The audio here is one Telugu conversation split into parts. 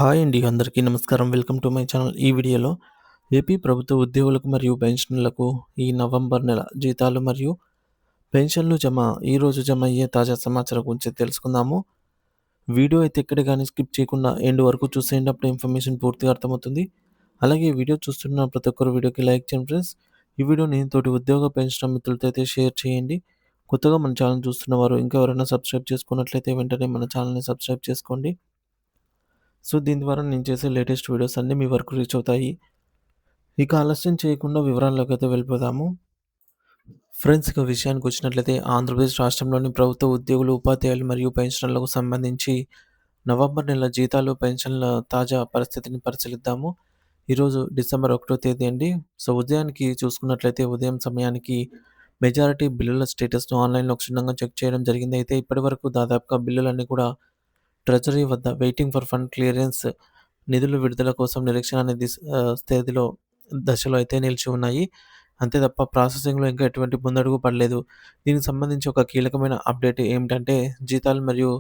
హాయ్ అండి. అందరికీ నమస్కారం. Welcome to my channel. ఈ వీడియోలో ఏపీ ప్రభుత్వ ఉద్యోగులకు మరియు పెన్షనర్లకు ఈ నవంబర్ నెల జీతాలు మరియు పెన్షన్లు ఈరోజు జమ అయ్యే తాజా సమాచారం గురించి తెలుసుకుందాము. వీడియో అయితే ఎక్కడ గాని స్కిప్ చేయకుండా ఎండ్ వరకు చూసేయండి. అప్పుడు ఇన్ఫర్మేషన్ పూర్తిగా అర్థమవుతుంది. అలాగే ఈ వీడియో చూస్తున్న ప్రతి ఒక్కరు వీడియోకి లైక్ చేయండి ఫ్రెండ్స్. ఈ వీడియోని తోటి ఉద్యోగ పెన్షనర్ మిత్రులతో అయితే షేర్ చేయండి. కొత్తగా మన ఛానల్ చూస్తున్న వారు ఇంకా ఎవరైనా సబ్స్క్రైబ్ చేసుకున్నట్లయితే వెంటనే మన ఛానల్‌ని సబ్స్క్రైబ్ చేసుకోండి. సో, దీని ద్వారా నేను చేసే లేటెస్ట్ వీడియోస్ అన్నీ మీ వరకు రీచ్ అవుతాయి. ఇక ఆలస్యం చేయకుండా వివరాల్లోకైతే వెళ్ళిపోదాము. ఫ్రెండ్స్, ఇక విషయానికొచ్చినట్లయితే ఆంధ్రప్రదేశ్ రాష్ట్రంలోని ప్రభుత్వ ఉద్యోగులు, ఉపాధ్యాయులు మరియు పెన్షనర్లకు సంబంధించి నవంబర్ నెల జీతాలు, పెన్షన్ల తాజా పరిస్థితిని పరిశీలిద్దాము. ఈరోజు డిసెంబర్ 1 తేదీ అండి. సో, ఉదయానికి చూసుకున్నట్లయితే ఉదయం సమయానికి మెజారిటీ బిల్లుల స్టేటస్‌ను ఆన్‌లైన్‌లో క్షుణ్ణంగా చెక్ చేయడం జరిగింది. అయితే ఇప్పటివరకు దాదాపుగా బిల్లులన్నీ కూడా ట్రెజరీ వద్ద వెయిటింగ్ ఫర్ ఫండ్ క్లియరెన్స్ నిధుల విడుదల కోసం నిరీక్షణ అనే స్థితిలో దశలో అయితే నిలిచి ఉన్నాయి. అంతే తప్ప ప్రాసెసింగ్‌లో ఇంకా ఎటువంటి ముందడుగు పడలేదు. దీనికి సంబంధించి ఒక కీలకమైన అప్డేట్ ఏమిటంటే జీతాలు మరియు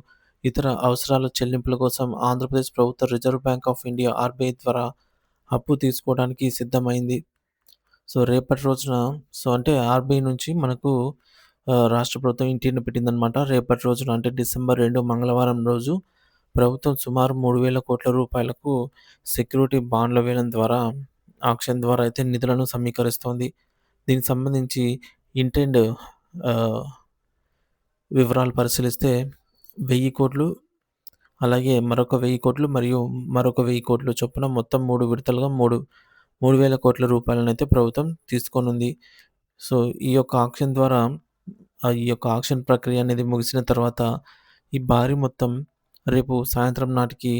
ఇతర అవసరాల చెల్లింపుల కోసం ఆంధ్రప్రదేశ్ ప్రభుత్వ reserve bank of India RBI ద్వారా అప్పు తీసుకోవడానికి సిద్ధమైంది. సో, రేపటి రోజున అంటే ఆర్‌బీఐ నుంచి మనకు రాష్ట్ర ప్రభుత్వం ఇంటిని పెట్టిందనమాట. రేపటి రోజున అంటే డిసెంబర్ 2 మంగళవారం రోజు ప్రభుత్వం సుమారు 3,000,00,00,000 రూపాయలకు సెక్యూరిటీ బాండ్ల వేలం ద్వారా ఆక్షన్ ద్వారా అయితే నిధులను సమీకరిస్తోంది. దీనికి సంబంధించి ఇంటెండ్ ఆహ్, వివరాలు పరిశీలిస్తే 1,000,00,00,000 అలాగే మరొక 1,000,00,00,000 మరియు మరొక 1,000,00,00,000 చొప్పున మొత్తం 3 విడతలుగా 3,000,00,00,000 రూపాయలనైతే ప్రభుత్వం తీసుకోనుంది. సో, ఈ యొక్క ఆక్షన్ ప్రక్రియ అనేది ముగిసిన తర్వాత ఈ భారీ మొత్తం రేపు సాయంత్రం నాటికి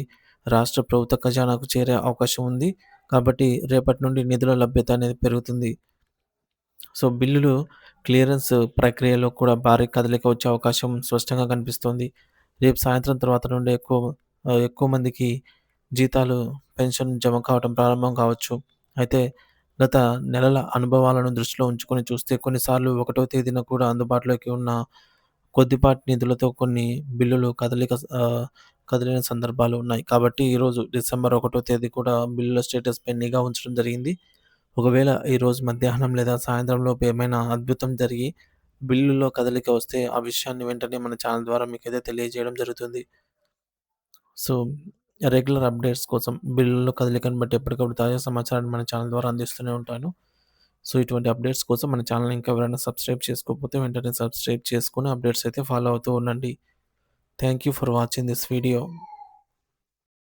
రాష్ట్ర ప్రభుత్వ ఖజానాకు చేరే అవకాశం ఉంది. కాబట్టి రేపటి నుండి నిధుల లభ్యత అనేది పెరుగుతుంది. సో, బిల్లులు క్లియరెన్స్ ప్రక్రియలో కూడా భారీ కదలిక వచ్చే అవకాశం స్పష్టంగా కనిపిస్తోంది. రేపు సాయంత్రం తర్వాత నుండి ఎక్కువ మందికి జీతాలు, పెన్షన్ జమ కావడం ప్రారంభం కావచ్చు. అయితే గత నెలల అనుభవాలను దృష్టిలో ఉంచుకొని చూస్తే కొన్నిసార్లు 1 తేదీన కూడా అందుబాటులోకి ఉన్న కొద్దిపాటి నిధులతో కొన్ని బిల్లులు కదిలిన సందర్భాలు ఉన్నాయి. కాబట్టి ఈరోజు డిసెంబర్ 1 తేదీ కూడా బిల్లుల స్టేటస్‌పై నిఘా ఉంచడం జరిగింది. ఒకవేళ ఈరోజు మధ్యాహ్నం లేదా సాయంత్రం లోపు ఏమైనా అద్భుతం జరిగి బిల్లులో కదలిక వస్తే ఆ విషయాన్ని వెంటనే మన ఛానల్ ద్వారా మీకైతే తెలియజేయడం జరుగుతుంది. సో, రెగ్యులర్ అప్డేట్స్ కోసం బిల్లుల కదలికను బట్టి ఎప్పటికప్పుడు తాజా సమాచారాన్ని మన ఛానల్ ద్వారా అందిస్తూనే ఉంటాను. సో, ఇటువంటి అప్డేట్స్ కోసం మన ఛానల్‌ని ఇంకా ఎవరైనా సబ్స్క్రైబ్ చేసుకోకపోతే వెంటనే సబ్స్క్రైబ్ చేసుకొని అప్డేట్స్ అయితే ఫాలో అవుతూ ఉండండి. Thank you for watching this video.